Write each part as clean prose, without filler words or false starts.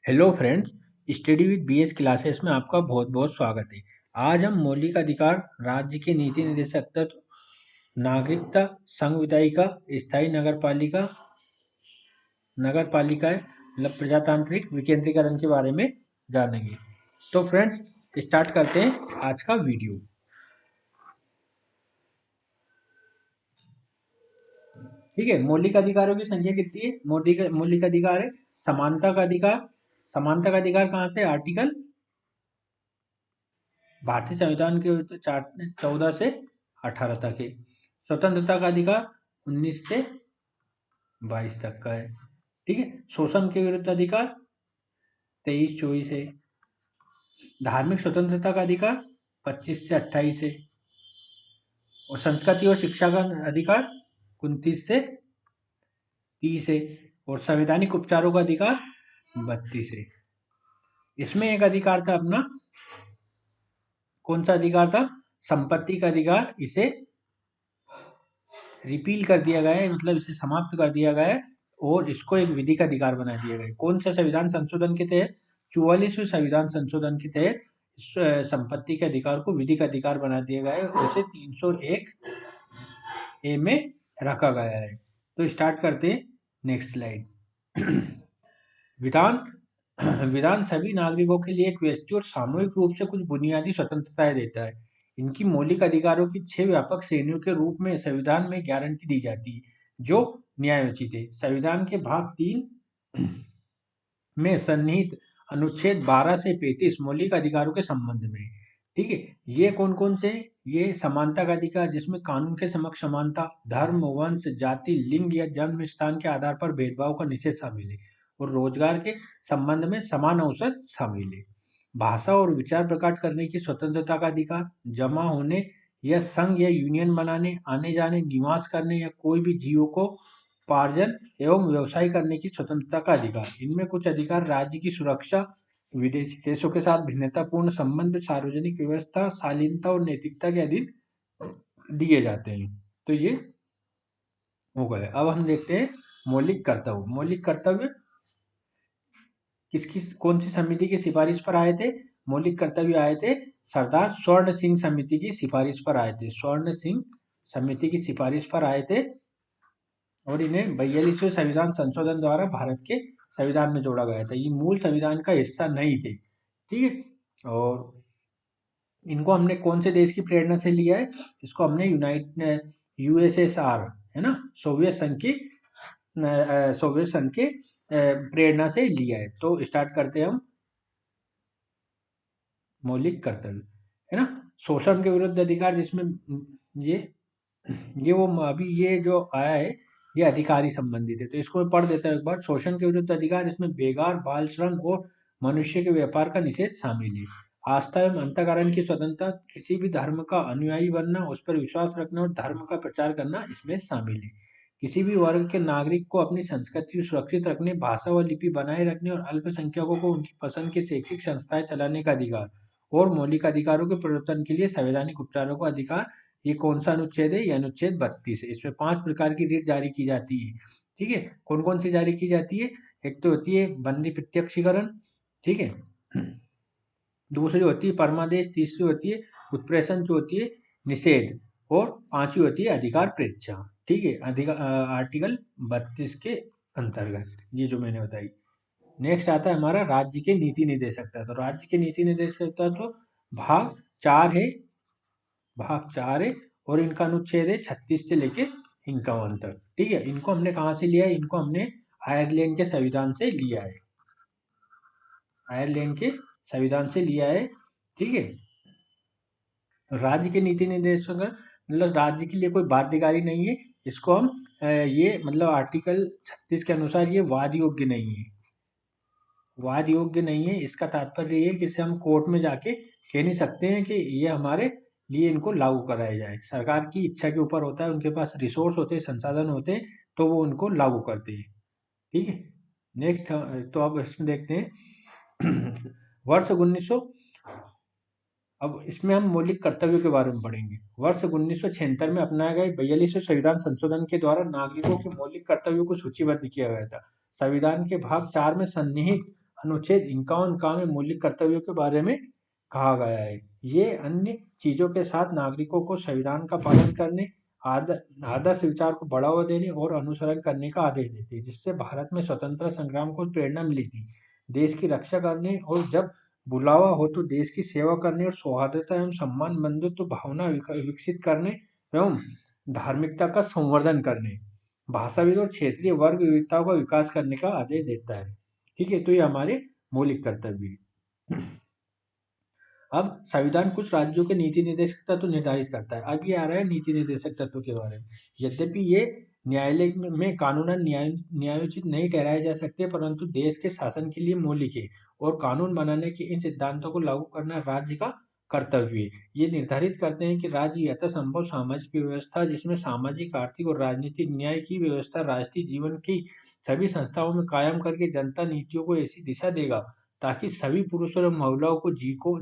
Hello friends, study with BS classes में आपका बहुत बहुत स्वागत है। आज हम मौलिक अधिकार, राज्य के नीति निर्देशक तत्व, नागरिकता, संविधायिका, स्थायी नगर पालिकाएं मतलब प्रजातांत्रिक विकेंद्रीकरण के बारे में जानेंगे। तो फ्रेंड्स, स्टार्ट करते हैं आज का वीडियो। ठीक है, मौलिक अधिकारों की संख्या कितनी है? मौलिक अधिकार है समानता का अधिकार। समानता का अधिकार कहाँ से? आर्टिकल भारतीय संविधान के 14 से 18 तक है। स्वतंत्रता का अधिकार 19 से 22 तक का है। ठीक है, शोषण के विरुद्ध अधिकार 23-24 है। धार्मिक स्वतंत्रता का अधिकार 25 से 28 है। और संस्कृति और शिक्षा का अधिकार 29 से 30 है। और संवैधानिक उपचारों का अधिकार 32 है। इसमें एक अधिकार था अपना, कौन सा अधिकार था? संपत्ति का अधिकार। इसे रिपील कर दिया गया है, मतलब इसे समाप्त कर दिया गया है और इसको एक विधिक अधिकार बना दिया गया है। कौन सा संविधान संशोधन के तहत? 44वें संविधान संशोधन के तहत संपत्ति के अधिकार को विधिक अधिकार बना दिया गया है और उसे 301 ए में रखा गया है। तो स्टार्ट करते हैं, नेक्स्ट स्लाइड। विधान विधान सभी नागरिकों के लिए एक व्यक्ति और सामूहिक रूप से कुछ बुनियादी स्वतंत्रताएं देता है। इनकी मौलिक अधिकारों की 6 व्यापक श्रेणियों के रूप में संविधान में गारंटी दी जाती है, जो न्यायोचित है। संविधान के भाग 3 में सन्निहित अनुच्छेद 12 से 35 मौलिक अधिकारों के संबंध में। ठीक है, ये कौन कौन से? ये समानता का अधिकार, जिसमें कानून के समक्ष समानता, धर्म, वंश, जाति, लिंग या जन्म स्थान के आधार पर भेदभाव का निषेध शामिल है। और रोजगार के संबंध में समान अवसर शामिल है। भाषा और विचार प्रकट करने की स्वतंत्रता का अधिकार, जमा होने या संघ या यूनियन बनाने, आने जाने, निवास करने या कोई भी जीवों को उपार्जन एवं व्यवसाय करने की स्वतंत्रता का अधिकार। इनमें कुछ अधिकार राज्य की सुरक्षा, विदेशी देशों के साथ भिन्नतापूर्ण संबंध, सार्वजनिक व्यवस्था, शालीनता और नैतिकता के अधीन दिए जाते हैं। तो ये हो गए। अब हम देखते हैं मौलिक कर्तव्य। मौलिक कर्तव्य किसकी, कौन सी समिति की सिफारिश पर आए थे? मौलिक कर्तव्य आए थे सरदार स्वर्ण सिंह समिति की सिफारिश पर आए थे। स्वर्ण सिंह समिति की सिफारिश पर आए थे और इन्हें 42वें संविधान संशोधन द्वारा भारत के संविधान में जोड़ा गया था। ये मूल संविधान का हिस्सा नहीं थे। ठीक है, और इनको हमने कौन से देश की प्रेरणा से लिया है? इसको हमने यूएसएसआर, है ना, सोवियत संघ के प्रेरणा से लिया है। तो स्टार्ट करते हैं हम। मौलिक कर्तव्य, है ना, शोषण के विरुद्ध अधिकार, जिसमें ये वो अभी ये जो आया है ये अधिकारी संबंधित है, तो इसको मैं पढ़ देता हूँ एक बार। शोषण के विरुद्ध अधिकार, इसमें बेगार, बाल श्रम और मनुष्य के व्यापार का निषेध शामिल है। आस्था एवं अंतःकरण की स्वतंत्रता, किसी भी धर्म का अनुयायी बनना, उस पर विश्वास रखना और धर्म का प्रचार करना इसमें शामिल है। किसी भी वर्ग के नागरिक को अपनी संस्कृति सुरक्षित रखने, भाषा व लिपि बनाए रखने और अल्पसंख्यकों को उनकी पसंद की शैक्षिक संस्थाएं चलाने का अधिकार। और मौलिक अधिकारों के प्रवर्तन के लिए संवैधानिक उपचारों का अधिकार। ये कौन सा अनुच्छेद है? ये अनुच्छेद 32 है। इसमें 5 प्रकार की रीट जारी की जाती है। ठीक है, कौन कौन सी जारी की जाती है? एक तो होती है बंदी प्रत्यक्षीकरण, ठीक है, दूसरी होती है परमादेश, तीसरी होती है उत्प्रेषण, जो होती है निषेध, और पांचवी होती है अधिकार प्रेक्षा। ठीक है, आर्टिकल 32 के अंतर्गत ये जो मैंने बताई। नेक्स्ट आता है हमारा राज्य के नीति निर्देशकता। तो राज्य के नीति निर्देशकता तो भाग 4 है, और इनका अनुच्छेद है 36 से लेके 51 तक। ठीक है, इनको हमने कहाँ से लिया है? इनको हमने आयरलैंड के संविधान से लिया है। आयरलैंड के संविधान से लिया है। ठीक है, राज्य के नीति निर्देशक मतलब राज्य के लिए कोई बाध्यकारी नहीं है। इसको हम ये मतलब आर्टिकल 36 के अनुसार ये वाद योग्य नहीं है। वाद योग्य नहीं है, इसका तात्पर्य ये है कि इसे हम कोर्ट में जाके कह नहीं सकते हैं कि ये हमारे लिए इनको लागू कराया जाए। सरकार की इच्छा के ऊपर होता है, उनके पास रिसोर्स होते हैं, संसाधन होते हैं, तो वो उनको लागू करते हैं। ठीक है, नेक्स्ट तो अब इसमें देखते हैं वर्ष 1900। अब इसमें हम मौलिक कर्तव्यों के बारे में पढ़ेंगे। वर्ष 1976 में अपनाए गए 42वें संविधान संशोधन के द्वारा नागरिकों के मौलिक कर्तव्यों को सूचीबद्ध किया गया था। संविधान के भाग 4 में सन्निहित अनुच्छेद 51 का में मौलिक कर्तव्यों के बारे में कहा गया है। ये अन्य चीजों के साथ नागरिकों को संविधान का पालन करने, आदर्श विचार को बढ़ावा देने और अनुसरण करने का आदेश देते हैं, जिससे भारत में स्वतंत्रता संग्राम को प्रेरणा मिली थी। देश की रक्षा करने और जब बुलावा हो तो देश की सेवा करने और सौहार्दता एवं सम्मान बंधुत्व भावना विकसित करने एवं धार्मिकता का संवर्धन करने, भाषाविद और क्षेत्रीय वर्ग विविधताओं का विकास करने का आदेश देता है। ठीक है, तो ये हमारे मौलिक कर्तव्य। अब संविधान कुछ राज्यों के नीति निर्देशक तत्व निर्धारित करता है। अब ये आ रहा है नीति निर्देशक तत्व के बारे में। यद्यपि ये न्यायालय में कानूनन न्यायोचित नहीं ठहराए जा सकते, परंतु देश के शासन के लिए मौलिक है और कानून बनाने के इन सिद्धांतों को लागू करना राज्य का कर्तव्य है। ये निर्धारित करते हैं कि राज्य यथासंभव सामाजिक व्यवस्था, जिसमें सामाजिक, आर्थिक और राजनीतिक न्याय की व्यवस्था राष्ट्रीय जीवन की सभी संस्थाओं में कायम करके जनता नीतियों को ऐसी दिशा देगा ताकि सभी पुरुषों और महिलाओं को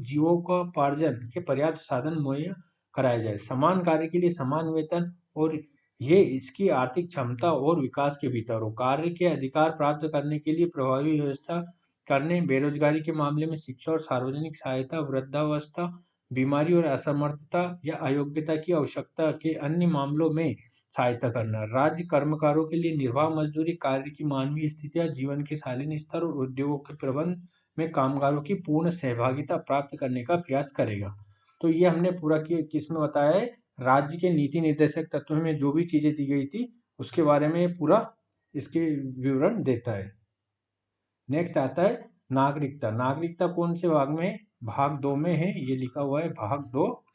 जीवोपार्जन के पर्याप्त साधन मुहैया कराए जाए, समान कार्य के लिए समान वेतन, और ये इसकी आर्थिक क्षमता और विकास के भीतर हो। कार्य के अधिकार प्राप्त करने के लिए प्रभावी व्यवस्था करने, बेरोजगारी के मामले में शिक्षा और सार्वजनिक सहायता, वृद्धावस्था, बीमारी और असमर्थता या अयोग्यता की आवश्यकता के अन्य मामलों में सहायता करना, राज्य कर्मकारों के लिए निर्वाह मजदूरी, कार्य की मानवीय स्थितियां, जीवन के शालीन स्तर और उद्योगों के प्रबंध में कामगारों की पूर्ण सहभागिता प्राप्त करने का प्रयास करेगा। तो ये हमने पूरा किस में बताया है, राज्य के नीति निर्देशक तत्व में जो भी चीजें दी गई थी उसके बारे में पूरा इसके विवरण देता है। नेक्स्ट आता है नागरिकता। नागरिकता कौन से भाग में है? भाग 2 में है, ये लिखा हुआ है भाग 2।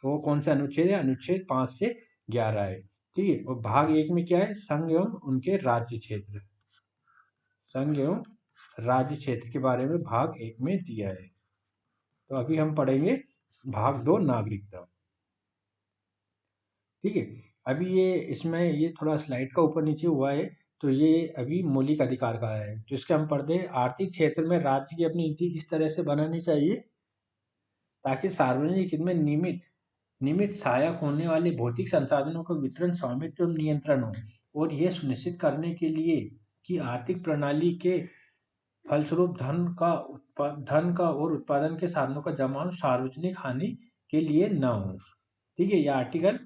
वो कौन सा अनुच्छेद है? अनुच्छेद 5 से 11 है। ठीक है, और भाग 1 में क्या है? संघ एवं उनके राज्य क्षेत्र। संघ एवं राज्य क्षेत्र के बारे में भाग 1 में दिया है। तो अभी हम पढ़ेंगे भाग 2 नागरिकता। ठीक है, अभी ये इसमें ये थोड़ा स्लाइड का ऊपर नीचे हुआ है, तो ये अभी मौलिक अधिकार का है। तो इसके हम पढ़ते हैं, आर्थिक क्षेत्र में राज्य की अपनी नीति इस तरह से बनानी चाहिए ताकि सार्वजनिक हित में निमित्त सहायक होने वाले भौतिक संसाधनों का वितरण, स्वामित्व एवं नियंत्रण हो, और यह सुनिश्चित करने के लिए कि आर्थिक प्रणाली के फलस्वरूप धन का और उत्पादन के साधनों का जमाव सार्वजनिक हानि के लिए न हो। ठीक है, यह आर्टिकल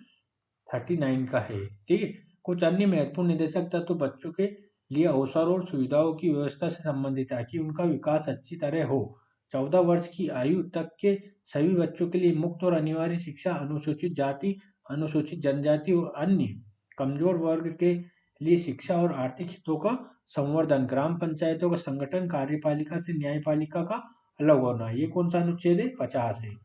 39 का है। ठीक है, कुछ अन्य महत्वपूर्ण निर्देशक तत्व तो बच्चों के लिए अवसर और सुविधाओं की व्यवस्था से संबंधित है ताकि उनका विकास अच्छी तरह हो। 14 वर्ष की आयु तक के सभी बच्चों के लिए मुफ्त और अनिवार्य शिक्षा, अनुसूचित जाति, अनुसूचित जनजाति और अन्य कमजोर वर्ग के लिए शिक्षा और आर्थिक हितों का संवर्धन, ग्राम पंचायतों का संगठन, कार्यपालिका से न्यायपालिका का अलग होना। ये कौन सा अनुच्छेद है? 50 है।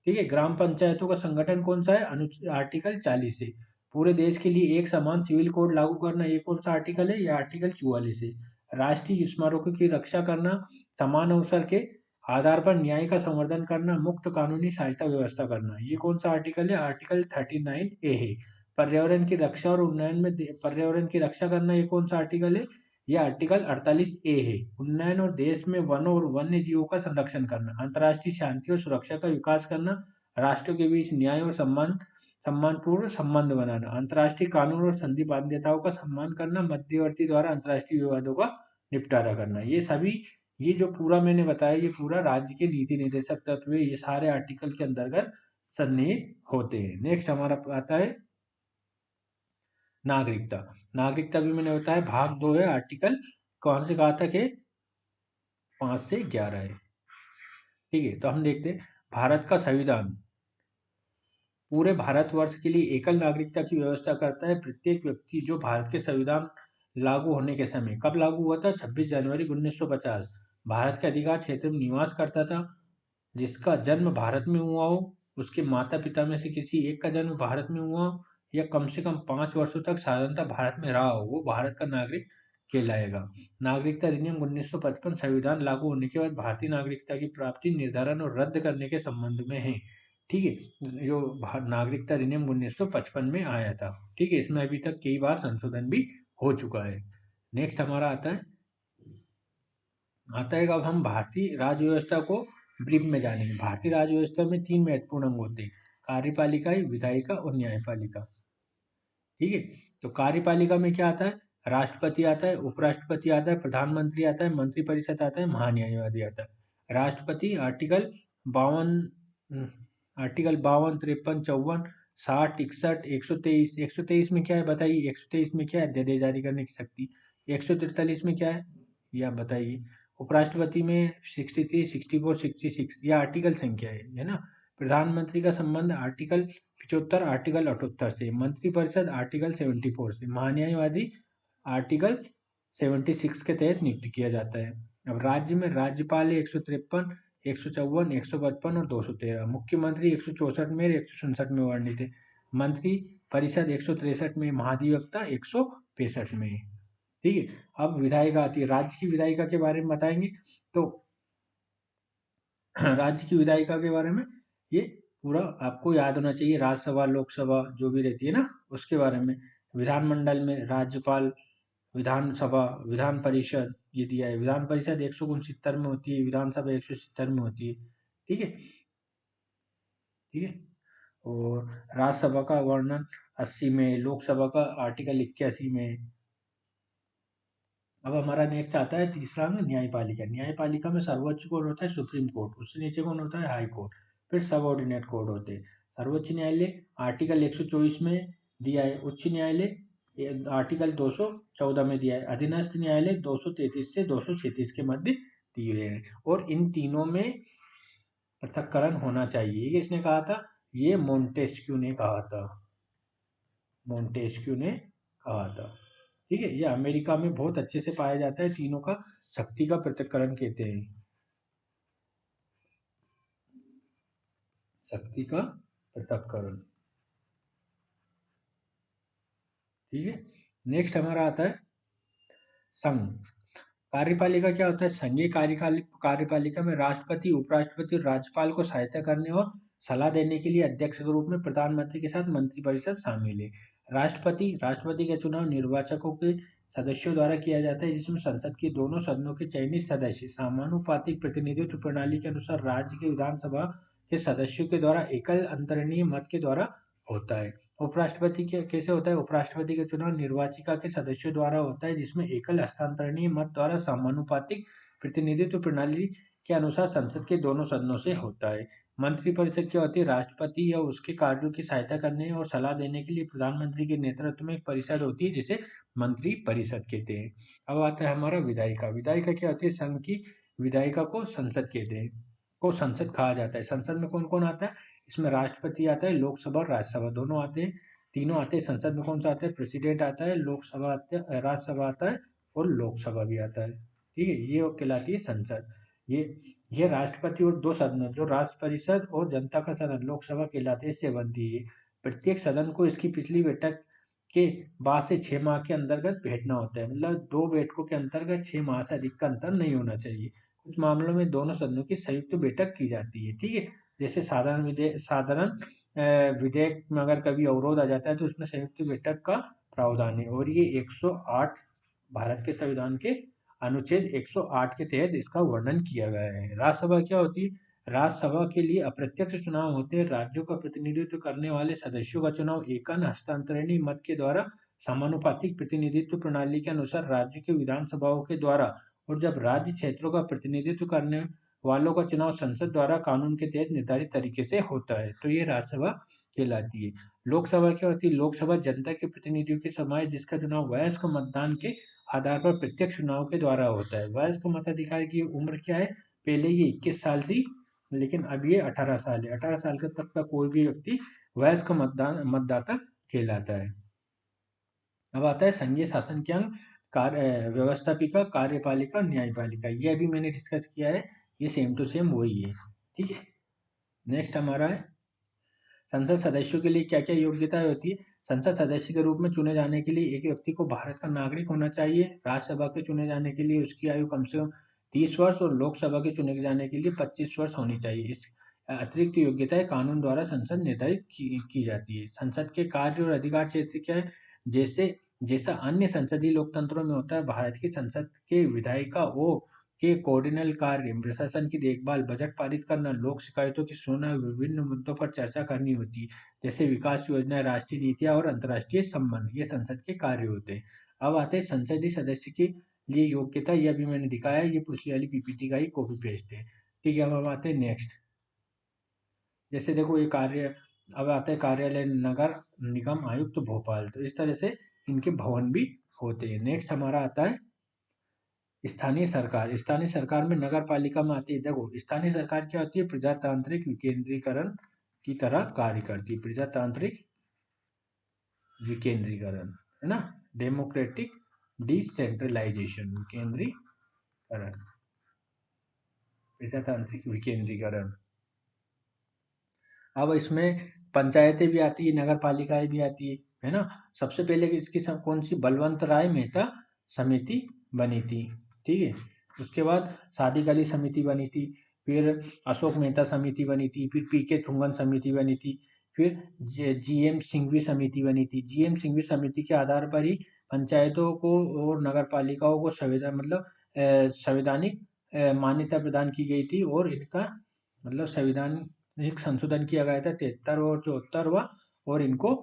ठीक है, ग्राम पंचायतों का संगठन कौन सा है? आर्टिकल 40 है। पूरे देश के लिए एक समान सिविल कोड लागू करना, ये कौन सा आर्टिकल है? ये आर्टिकल 44 है। राष्ट्रीय स्मारकों की रक्षा करना, समान अवसर के आधार पर न्याय का संवर्धन करना, मुक्त कानूनी सहायता व्यवस्था करना, ये कौन सा आर्टिकल है? आर्टिकल 39A है। पर्यावरण की रक्षा और उन्नयन में पर्यावरण की रक्षा करना, ये कौन सा आर्टिकल है? यह आर्टिकल 48A है। उन्नयन और देश में वनों और वन्य जीवों का संरक्षण करना, अंतर्राष्ट्रीय शांति और सुरक्षा का विकास करना, राष्ट्रों के बीच न्याय और सम्मानपूर्ण संबंध बनाना, अंतर्राष्ट्रीय कानून और संधि बाध्यताओं का सम्मान करना, मध्यवर्ती द्वारा अंतर्राष्ट्रीय विवादों का निपटारा करना। ये सभी, ये जो पूरा मैंने बताया, ये पूरा राज्य के नीति निर्देशक तत्व है। ये सारे आर्टिकल के अंतर्गत सन्निहित होते हैं। नेक्स्ट हमारा आता है नागरिकता। नागरिकता भी मैंने बताया भाग 2 है, आर्टिकल कौन से कहा था कि 5 से 11 है। ठीक है, तो हम देखते हैं भारत का संविधान पूरे भारतवर्ष के लिए एकल नागरिकता की व्यवस्था करता है। प्रत्येक व्यक्ति जो भारत के संविधान लागू होने के समय, कब लागू हुआ था? 26 जनवरी 1950, भारत के अधिकार क्षेत्र में निवास करता था, जिसका जन्म भारत में हुआ हो, उसके माता पिता में से किसी एक का जन्म भारत में हुआ हो, या कम से कम 5 वर्षों तक साधारणतः भारत में रहा हो, वो भारत का नागरिक कहलाएगा। नागरिकता अधिनियम 1955 संविधान लागू होने के बाद भारतीय नागरिकता की प्राप्ति, निर्धारण और रद्द करने के संबंध में है। ठीक है, जो नागरिकता अधिनियम 1955 में आया था। ठीक है, इसमें अभी तक कई बार संशोधन भी हो चुका है। नेक्स्ट हमारा आता है अब हम भारतीय राज्य व्यवस्था को ब्रीफ में जानेंगे। भारतीय राज्य व्यवस्था में 3 महत्वपूर्ण अंग होते हैं, कार्यपालिका, विधायिका और न्यायपालिका। ठीक है, तो कार्यपालिका में क्या आता है? राष्ट्रपति आता है, उपराष्ट्रपति आता है, प्रधानमंत्री आता है, मंत्रिपरिषद आता है, महान्यायवादी आता है। राष्ट्रपति आर्टिकल 52, आर्टिकल 52, 53, 54, 60, 61, 123। 123 में क्या है बताइए? 123 में क्या है? अध्यादेश जारी करने की शक्ति। 143 में क्या है ये आप बताइए? उपराष्ट्रपति में 63, 64, 66 ये आर्टिकल संख्या है ना। प्रधानमंत्री का संबंध आर्टिकल 75, आर्टिकल 78 से। मंत्रिपरिषद आर्टिकल 74 से। महान्यायवादी आर्टिकल 76 के तहत नियुक्त किया जाता है। अब राज्य में राज्यपाल 153, 154, 155 और 213। मुख्यमंत्री 164 में, 167 में वर्णित है। मंत्री परिषद 163 में, महाधिवक्ता 165 में। ठीक है। अब विधायिका आती है। राज्य की विधायिका के बारे में बताएंगे तो राज्य की विधायिका के बारे में ये पूरा आपको याद होना चाहिए। राज्यसभा, लोकसभा जो भी रहती है ना, उसके बारे में। विधानमंडल में राज्यपाल, विधानसभा, विधान परिषद ये दिया है। विधान परिषद 169 में होती है, विधानसभा 170 में होती है। ठीक है, ठीक है। और राज्यसभा का वर्णन 80 में, लोकसभा का आर्टिकल 81 में। अब हमारा नेक्स्ट आता है तीसरा अंग, न्यायपालिका। न्यायपालिका में सर्वोच्च कोर्ट होता है सुप्रीम कोर्ट, उससे नीचे कौन होता है? High court. फिर सबऑर्डिनेट कोर्ट होते हैं। सर्वोच्च न्यायालय आर्टिकल 124 में दिया है। उच्च न्यायालय आर्टिकल 214 में दिया है। अधीनस्थ न्यायालय 233 से 236 के मध्य दिए हैं। और इन तीनों में पृथक्करण होना चाहिए। ये किसने कहा था? ये मोंटेस्क्यू ने कहा था। मोंटेस्क्यू ने कहा था। ठीक है। ये अमेरिका में बहुत अच्छे से पाया जाता है। तीनों का शक्ति का पृथक्करण कहते हैं। शक्ति का पृथक्करण। ठीक है। नेक्स्ट हमारा आता है संघ। कार्यपालिका क्या होता है? संघीय कार्यपालिका में राष्ट्रपति, उपराष्ट्रपति और राज्यपाल को सहायता करने और सलाह देने के लिए अध्यक्ष के रूप में प्रधानमंत्री के साथ मंत्रिपरिषद शामिल है। राष्ट्रपति का चुनाव निर्वाचकों के सदस्यों द्वारा किया जाता है, जिसमें संसद के दोनों सदनों के चयनित सदस्य समानुपातिक प्रतिनिधित्व प्रणाली के अनुसार राज्य के विधानसभा के सदस्यों के द्वारा एकल अंतरणीय मत के द्वारा होता है। उपराष्ट्रपति के कैसे होता है? उपराष्ट्रपति का चुनाव निर्वाचिका के सदस्यों द्वारा होता है, जिसमें एकल हस्तांतरणीय मत द्वारा समानुपातिक प्रतिनिधित्व प्रणाली के अनुसार संसद के दोनों सदनों से होता है। मंत्रिपरिषद क्या होती है? राष्ट्रपति या उसके कार्यों की सहायता करने और सलाह देने के लिए प्रधानमंत्री के नेतृत्व में एक परिषद होती है, जिसे मंत्रिपरिषद कहते हैं। अब आता है हमारा विधायिका। विधायिका क्या होती है? संघ की विधायिका को संसद कहते हैं, को संसद कहा जाता है। संसद में कौन कौन आता है? इसमें राष्ट्रपति आता है, लोकसभा और राज्यसभा दोनों आते हैं। तीनों आते हैं। संसद में कौन सा आता है? प्रेसिडेंट आता है, लोकसभा आता है, राज्यसभा आता है और लोकसभा भी आता है। ठीक है। ये कहलाती है संसद। ये राष्ट्रपति और दो सदन जो राष्ट्र परिषद और जनता का सदन लोकसभा कहलाते हैं, इससे बनती है। प्रत्येक सदन को इसकी पिछली बैठक के बाद से 6 माह के अंतर्गत बैठना होता है। मतलब 2 बैठकों के अंतर्गत 6 माह से अधिक का अंतर नहीं होना चाहिए। कुछ मामलों में दोनों सदनों की संयुक्त बैठक की जाती है। ठीक है। जैसे साधारण विधेयक में अगर कभी अवरोध आ जाता है तो उसमें संयुक्त बैठक का प्रावधान है। और ये 108 भारत के संविधान के अनुच्छेद 108 के तहत इसका वर्णन किया गया है। राज्यसभा क्या होती है? राज्यसभा के लिए अप्रत्यक्ष चुनाव होते हैं। राज्यों का प्रतिनिधित्व करने वाले सदस्यों का चुनाव एकन हस्तांतरणीय मत के द्वारा समानुपातिक प्रतिनिधित्व प्रणाली के अनुसार राज्य के विधानसभाओं के द्वारा, और जब राज्य क्षेत्रों का प्रतिनिधित्व करने वालों का चुनाव संसद द्वारा कानून के तहत निर्धारित तरीके से होता है। तो ये राज्यसभा कहलाती है। लोकसभा क्या होती है? लोकसभा जनता के प्रतिनिधियों की सभा है, जिसका चुनाव वयस्क मतदान के आधार पर प्रत्यक्ष चुनाव के द्वारा होता है। वयस्क मताधिकार की उम्र क्या है? पहले ये 21 साल थी, लेकिन अब ये 18 साल है। 18 साल तक का कोई भी व्यक्ति वयस्क मतदाता कहलाता है। अब आता है संघीय शासन के अंग, कार्य व्यवस्थापिका, कार्यपालिका और न्यायपालिका। ये अभी मैंने डिस्कस किया है, ये सेम टू सेम वही है। ठीक है। नेक्स्ट हमारा है संसद सदस्यों के लिए क्या क्या योग्यताएं होती है। संसद सदस्य के रूप में चुने जाने के लिए एक व्यक्ति को भारत का नागरिक होना चाहिए। राज्यसभा के चुने जाने के लिए उसकी आयु कम से कम 30 वर्ष और लोकसभा के चुने जाने के लिए 25 वर्ष होनी चाहिए। इस अतिरिक्त योग्यताएं कानून द्वारा संसद निर्धारित की जाती है। संसद के कार्य और अधिकार क्षेत्र क्या है? जैसा अन्य संसदीय लोकतंत्रों में होता है, भारत की संसद के विधायिकाओं के कोऑर्डिनल कार्य, प्रशासन की देखभाल, बजट पारित करना, लोक शिकायतों की सुनना, विभिन्न मुद्दों पर चर्चा करनी होती है, जैसे विकास योजना, राष्ट्रीय नीतियां और अंतर्राष्ट्रीय संबंध। ये संसद के कार्य होते हैं। अब आते हैं संसदीय सदस्य के लिए योग्यता। ये अभी मैंने दिखाया है, ये पिछली वाली पीपीटी का ही कॉपी पेस्ट है। ठीक है, अब आते हैं नेक्स्ट। जैसे देखो ये कार्य, अब आता है कार्यालय नगर निगम आयुक्त भोपाल, तो इस तरह से इनके भवन भी होते हैं। नेक्स्ट हमारा आता है स्थानीय सरकार। स्थानीय सरकार में नगर पालिका में आती है, देखो स्थानीय सरकार क्या होती है, प्रजातांत्रिक विकेंद्रीकरण की तरह कार्य करती है। प्रजातांत्रिक विकेंद्रीकरण, है ना, डेमोक्रेटिक डिसेंट्रलाइजेशन, विकेंद्रीकरण, प्रजातांत्रिक विकेंद्रीकरण। अब इसमें पंचायतें भी आती है, नगर पालिकाएं भी आती है ना। सबसे पहले इसकी कौन सी, बलवंत राय मेहता समिति बनी थी। ठीक है, उसके बाद सादिक अली समिति बनी थी, फिर अशोक मेहता समिति बनी थी, फिर पीके थुंगन समिति बनी थी, फिर जीएम सिंघवी समिति बनी थी। जीएम सिंघवी समिति के आधार पर ही पंचायतों को और नगर पालिकाओं को संवैधानिक मान्यता प्रदान की गई थी, और इनका मतलब संविधान एक संशोधन किया गया था 73वां और 74वां, और इनको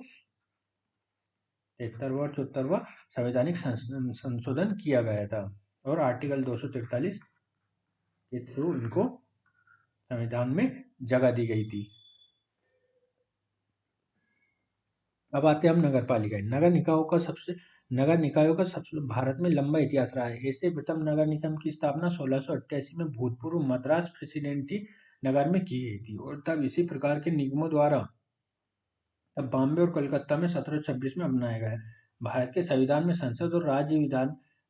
73वां और 74वां संवैधानिक संशोधन किया गया था, और आर्टिकल 243 के थ्रू इनको संविधान में जगह दी गई थी। अब आते हैं हम नगर पालिका। नगर निकायों का सबसे भारत में लंबा इतिहास रहा है। ऐसे प्रथम नगर निगम की स्थापना 1688 में भूतपूर्व मद्रास प्रेसिडेंटी नगर में की गई थी, और तब इसी प्रकार के निगमों द्वारा तब बॉम्बे और कलकत्ता में 1726 में अपनाया गया। भारत के संविधान में संसद और राज्य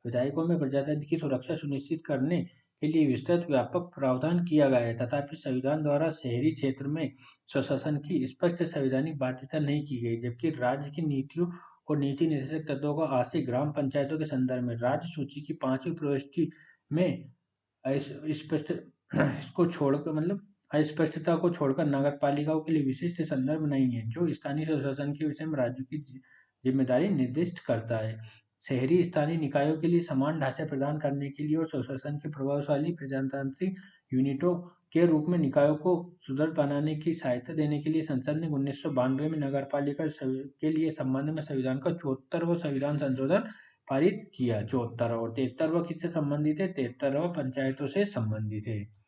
विधायकों में प्रजातंत्र की सुरक्षा सुनिश्चित करने के लिए विस्तृत व्यापक प्रावधान किया गया है, तथापि संविधान द्वारा शहरी क्षेत्र में स्वशासन की स्पष्ट संवैधानिक बाध्यता नहीं की गई, जबकि राज्य की नीतियों और नीति निर्देशक तत्वों का आशय ग्राम पंचायतों के संदर्भ में राज्य सूची की 5वीं प्रविष्टि में स्पष्ट इसको छोड़कर मतलब अस्पष्टता को छोड़कर नगर पालिकाओं के लिए विशिष्ट संदर्भ नहीं है, जो स्थानीय स्वशासन के विषय में राज्यों की जिम्मेदारी निर्दिष्ट करता है। शहरी स्थानीय निकायों के लिए समान ढांचा प्रदान करने के लिए और स्वशासन के प्रभावशाली प्रजातांत्रिक यूनिटों के रूप में निकायों को सुदृढ़ बनाने की सहायता देने के लिए संसद ने 1992 में नगर पालिका के लिए संबंध में संविधान का 74वां संविधान संशोधन पारित किया। 74 और 73 किससे संबंधित है, 73 पंचायतों से संबंधित है।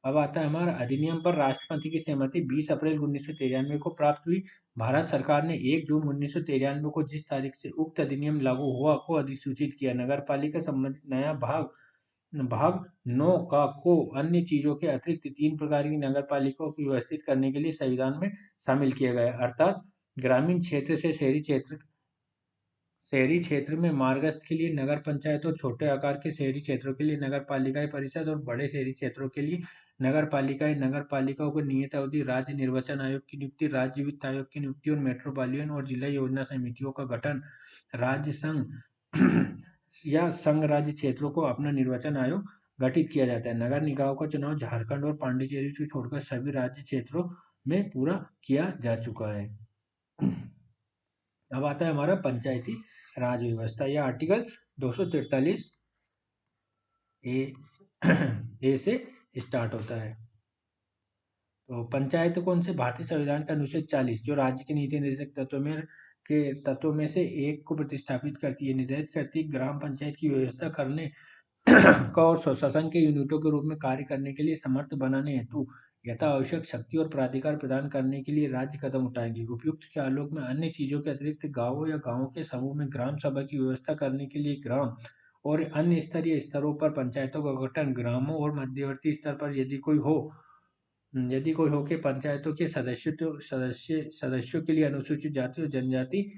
अब आता है हमारा अधिनियम पर राष्ट्रपति की सहमति 20 अप्रैल 1993 को प्राप्त हुई। भारत सरकार ने 1 जून 1993 को जिस तारीख से उक्त अधिनियम लागू हुआ को अधिसूचित किया। नगर पालिका संबंधित नया भाग 9 का को अन्य चीजों के अतिरिक्त 3 प्रकार की नगर पालिकाओं को व्यवस्थित करने के लिए संविधान में शामिल किया गया, अर्थात ग्रामीण क्षेत्र से शहरी क्षेत्र में मार्गस्थ के लिए नगर पंचायत, और छोटे आकार के शहरी क्षेत्रों के लिए नगर पालिकाएं परिषद, और बड़े शहरी क्षेत्रों के लिए नगर पालिकाओं को नियत अवधि राज्य निर्वाचन आयोग की नियुक्ति, राज्य वित्त आयोग की नियुक्ति, और मेट्रोपॉलिटन और जिला योजना समितियों का गठन। राज्य संघ या संघ राज्य क्षेत्रों को अपना निर्वाचन आयोग गठित किया जाता है। नगर निकायों का चुनाव झारखंड और पांडिचेरी को छोड़कर सभी राज्य क्षेत्रों में पूरा किया जा चुका है। अब आता है हमारा पंचायती राज व्यवस्था। यह आर्टिकल 243 ए से स्टार्ट होता है। तो पंचायत कौन से, भारतीय संविधान का अनुच्छेद 40 जो राज्य के नीति निर्देशक तत्वों में से एक को प्रतिस्थापित करती है, निर्धारित करती है ग्राम पंचायत की व्यवस्था करने का और स्वशासन के यूनिटों के रूप में कार्य करने के लिए समर्थ बनाने हेतु यथा आवश्यक शक्ति और प्राधिकार प्रदान करने के लिए राज्य कदम उठाएंगे। उपयुक्त के आलोक में अन्य चीजों के अतिरिक्त गांवों या गांवों के समूह में ग्राम सभा की व्यवस्था करने के लिए ग्राम और अन्य स्तरीय स्तरों पर पंचायतों का गठन, ग्रामों और मध्यवर्ती स्तर पर यदि कोई हो के पंचायतों के सदस्यों के लिए अनुसूचित जाति और जनजाति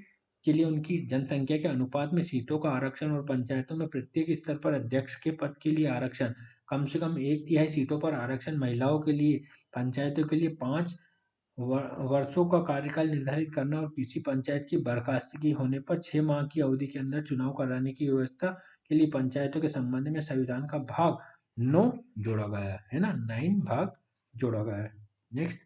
के लिए उनकी जनसंख्या के अनुपात में सीटों का आरक्षण, और पंचायतों में प्रत्येक स्तर पर अध्यक्ष के पद के लिए आरक्षण, कम से कम 1/3 सीटों पर आरक्षण महिलाओं के लिए, पंचायतों के लिए 5 वर्षों का कार्यकाल निर्धारित करना, और किसी पंचायत की बर्खास्तगी होने पर 6 माह की अवधि के अंदर चुनाव कराने की व्यवस्था के लिए पंचायतों के संबंध में संविधान का भाग 9 जोड़ा गया है ना, 9 भाग जोड़ा गया है। नेक्स्ट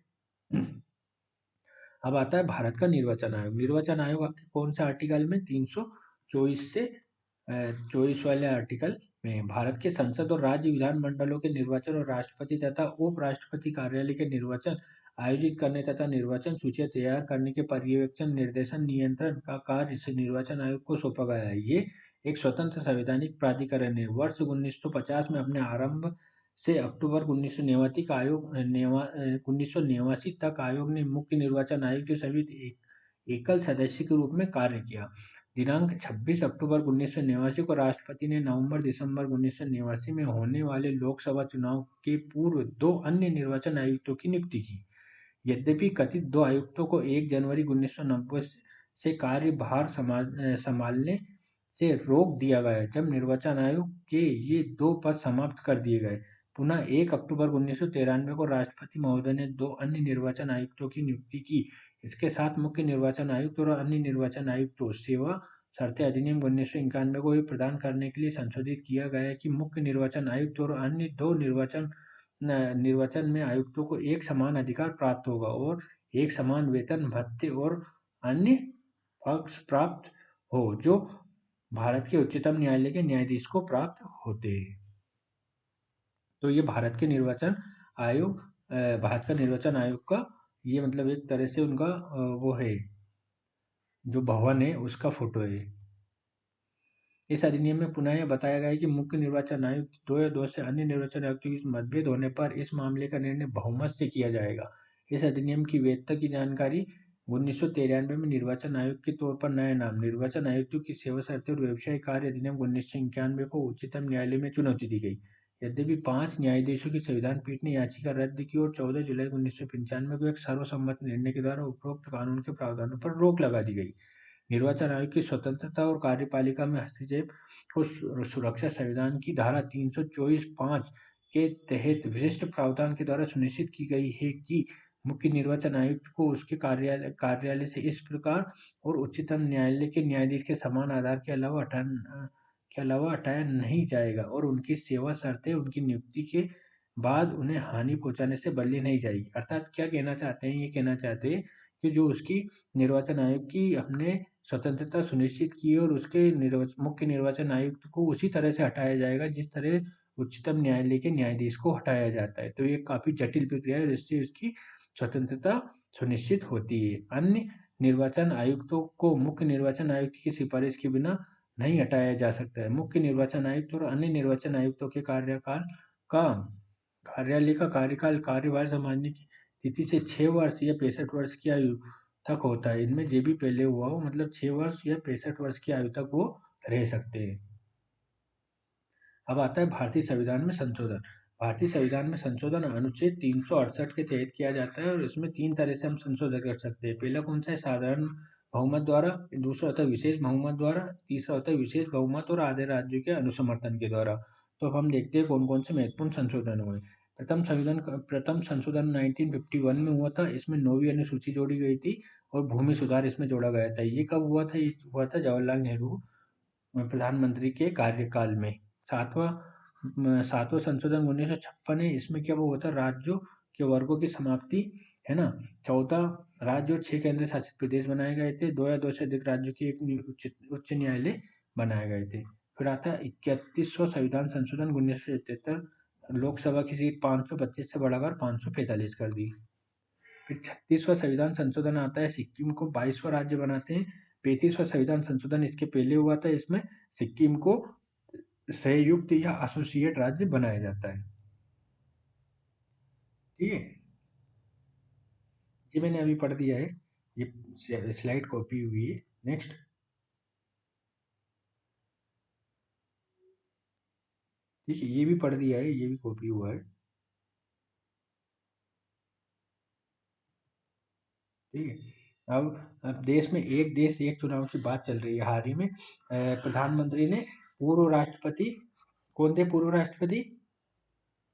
अब आता है भारत का निर्वाचन आयोग। निर्वाचन आयोग आपके कौन से आर्टिकल में, 324 से 24 वाले आर्टिकल में भारत के संसद और राज्य विधान मंडलों के निर्वाचन और राष्ट्रपति तथा उपराष्ट्रपति कार्यालय के निर्वाचन आयोजित करने तथा निर्वाचन सूचियां तैयार करने के पर्यवेक्षण, निर्देशन, नियंत्रण का कार्य इसे निर्वाचन आयोग को सौंपा गया है। ये एक स्वतंत्र संवैधानिक प्राधिकरण है। वर्ष 1950 में अपने आरंभ से अक्टूबर 1989 तक आयोग ने मुख्य निर्वाचन आयुक्त सहित एकल सदस्य के रूप में कार्य किया। दिनांक 26 अक्टूबर 1989 को राष्ट्रपति ने नवंबर-दिसंबर 1989 में होने वाले लोकसभा चुनाव के पूर्व 2 अन्य निर्वाचन आयुक्तों की नियुक्ति की। यद्यपि कथित 2 आयुक्तों को 1 जनवरी 1990 से कार्यभार संभालने से रोक दिया गया, जब निर्वाचन आयोग के ये 2 पद समाप्त कर दिए गए। पुनः 1 अक्टूबर 1993 को राष्ट्रपति महोदय ने 2 अन्य निर्वाचन आयुक्तों की नियुक्ति की। इसके साथ मुख्य निर्वाचन आयुक्त और अन्य निर्वाचन आयुक्तों सेवा शर्तें अधिनियम 1991 को भी प्रदान करने के लिए संशोधित किया गया है कि मुख्य निर्वाचन आयुक्त और अन्य 2 निर्वाचन में आयुक्तों को एक समान अधिकार प्राप्त होगा और एक समान वेतन, भत्ते और अन्य पक्ष प्राप्त हो जो भारत के उच्चतम न्यायालय के न्यायाधीश को प्राप्त होते हैं। तो ये भारत का निर्वाचन आयोग का ये मतलब एक तरह से उनका वो है, जो भवन है उसका फोटो है। इस अधिनियम में पुनः यह बताया गया है कि मुख्य निर्वाचन आयुक्त 2 या 2 से अन्य निर्वाचन आयुक्तों के मतभेद होने पर इस मामले का निर्णय बहुमत से किया जाएगा। इस अधिनियम की वैधता की जानकारी 1993 में निर्वाचन आयोग के तौर पर नया नाम निर्वाचन आयुक्तों की सेवा शर्तें और व्यवसायिक कार्य अधिनियम 1991 को उच्चतम न्यायालय में चुनौती दी गई। यद्यपि 5 न्यायाधीशों की संविधान पीठ ने याचिका रद्द की और 14 जुलाई 1995 को एक सर्वसम्मत निर्णय के द्वारा उपरोक्त कानून के प्रावधानों पर रोक लगा दी गई। निर्वाचन आयोग की स्वतंत्रता और कार्यपालिका में हस्तक्षेप को सुरक्षा संविधान की धारा 324(5) के तहत विशिष्ट प्रावधान के द्वारा सुनिश्चित की गई है कि मुख्य निर्वाचन आयुक्त को उसके कार्यालय से इस प्रकार और उच्चतम न्यायालय के न्यायाधीश के समान आधार के अलावा हटाया नहीं जाएगा और उनकी सेवा शर्तें उनकी नियुक्ति के बाद उन्हें हानि पहुंचाने से बदली नहीं जाएगी। अर्थात क्या कहना चाहते हैं? ये कहना चाहते हैं कि जो उसकी निर्वाचन आयोग की हमने स्वतंत्रता सुनिश्चित की और उसके मुख्य निर्वाचन आयुक्त को उसी तरह से हटाया जाएगा जिस तरह उच्चतम न्यायालय के न्यायाधीश को हटाया जाता है। तो ये काफी जटिल प्रक्रिया है जिससे उसकी स्वतंत्रता सुनिश्चित होती है। अन्य निर्वाचन आयुक्तों को मुख्य निर्वाचन आयुक्त की सिफारिश के बिना नहीं हटाया जा सकता है। मुख्य निर्वाचन आयुक्त और अन्य निर्वाचन आयुक्तों के कार्यालय का कार्यभार संभालने की तिथि से 6 वर्ष या 65 वर्ष की आयु तक होता है। इनमें जो भी पहले हुआ हो मतलब 6 वर्ष या 65 वर्ष की आयु तक वो रह सकते हैं। अब आता है भारतीय संविधान में संशोधन। भारतीय संविधान में संशोधन अनुच्छेद 368 के तहत किया जाता है और इसमें 3 तरह से हम संशोधन कर सकते हैं। पहला कौन सा है? साधारण बहुमत द्वारा, दूसरा होता है विशेष बहुमत द्वारा, तीसरा होता है विशेष बहुमत और आधे राज्यों के अनुसमर्थन के द्वारा। तो अब हम देखते हैं कौन कौन से महत्वपूर्ण संशोधन हुए। प्रथम संशोधन 1951 में हुआ था। इसमें 9वीं अनुसूची जोड़ी गई थी और भूमि सुधार इसमें जोड़ा गया था। ये कब हुआ था? ये हुआ था जवाहरलाल नेहरू प्रधानमंत्री के कार्यकाल में। सातवां संशोधन 1956 है। इसमें क्या वो होता है? राज्यों के वर्गों की समाप्ति है ना। 14 राज्य और 6 केंद्र शासित प्रदेश बनाए गए थे। 2 या 2 से अधिक राज्यों की एक उच्च न्यायालय बनाए गए थे। फिर आता है 31वां संविधान संशोधन 1977। लोकसभा की सीट 525 से बढ़ाकर 545 कर दी। फिर 36वां संविधान संशोधन आता है। सिक्किम को 22वां राज्य बनाते हैं। 35वां संविधान संशोधन इसके पहले हुआ था। इसमें सिक्किम को संयुक्त या एसोसिएट राज्य बनाया जाता है। ठीक है, ये मैंने अभी पढ़ दिया है। ये स्लाइड कॉपी हुई है। नेक्स्ट, ठीक है, ये भी पढ़ दिया है, ये भी कॉपी हुआ है। ठीक है, अब देश में एक देश एक चुनाव की बात चल रही है। हाल ही में प्रधानमंत्री ने पूर्व राष्ट्रपति, कौन थे पूर्व राष्ट्रपति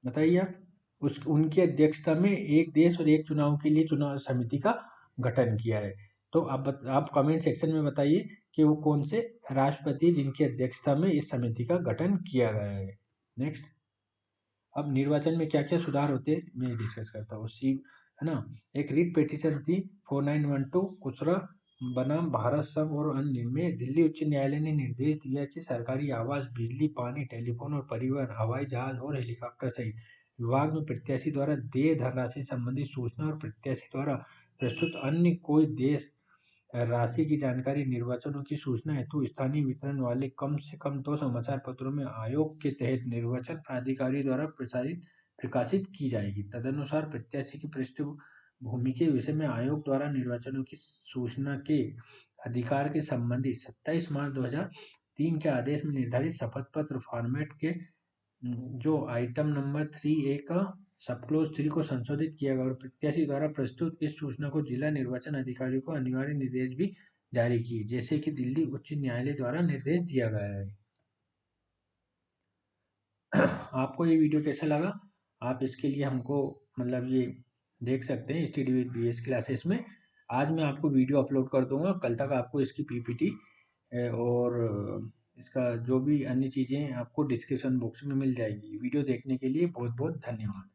बताइए आप? उनकी अध्यक्षता में एक देश और एक चुनाव के लिए चुनाव समिति का गठन किया है। तो आप कमेंट सेक्शन में बताइए कि वो कौन से राष्ट्रपति जिनकी अध्यक्षता में इस समिति का गठन किया गया है। नेक्स्ट, अब निर्वाचन में क्या क्या सुधार होते हैं मैं डिस्कस करता हूँ। है ना, एक रिट पिटीशन थी 4912 कुचरा बनाम भारत संघ और अन्य में दिल्ली उच्च न्यायालय ने निर्देश दिया कि सरकारी आवास, बिजली, पानी, टेलीफोन और परिवहन, हवाई जहाज और हेलीकॉप्टर सहित विभाग में प्रत्याशी द्वारा देय धनराशि संबंधी सूचना और प्रत्याशी द्वारा प्रस्तुत अन्य कोई देय राशि की जानकारी निर्वाचनों की सूचना हेतु स्थानीय वितरण वाले कम से कम 2 समाचार पत्रों में आयोग के तहत निर्वाचन प्राधिकारी द्वारा प्रकाशित की जाएगी। तदनुसार प्रत्याशी की पृष्ठभूमि के विषय में आयोग द्वारा निर्वाचनों की सूचना के अधिकार के संबंधी 27 मार्च 2003 के आदेश में निर्धारित शपथ पत्र फॉर्मेट के जो आइटम नंबर 3A का सबक्लोज 3 को संशोधित किया गया और प्रत्याशी द्वारा प्रस्तुत इस सूचना को जिला निर्वाचन अधिकारी को अनिवार्य निर्देश भी जारी किए, जैसे कि दिल्ली उच्च न्यायालय द्वारा निर्देश दिया गया है। आपको ये वीडियो कैसा लगा? आप इसके लिए हमको मतलब ये देख सकते हैं स्टडी विद BS क्लासेस में। आज मैं आपको वीडियो अपलोड कर दूंगा, कल तक आपको इसकी PPT और इसका जो भी अन्य चीज़ें आपको डिस्क्रिप्शन बॉक्स में मिल जाएगी। वीडियो देखने के लिए बहुत बहुत धन्यवाद।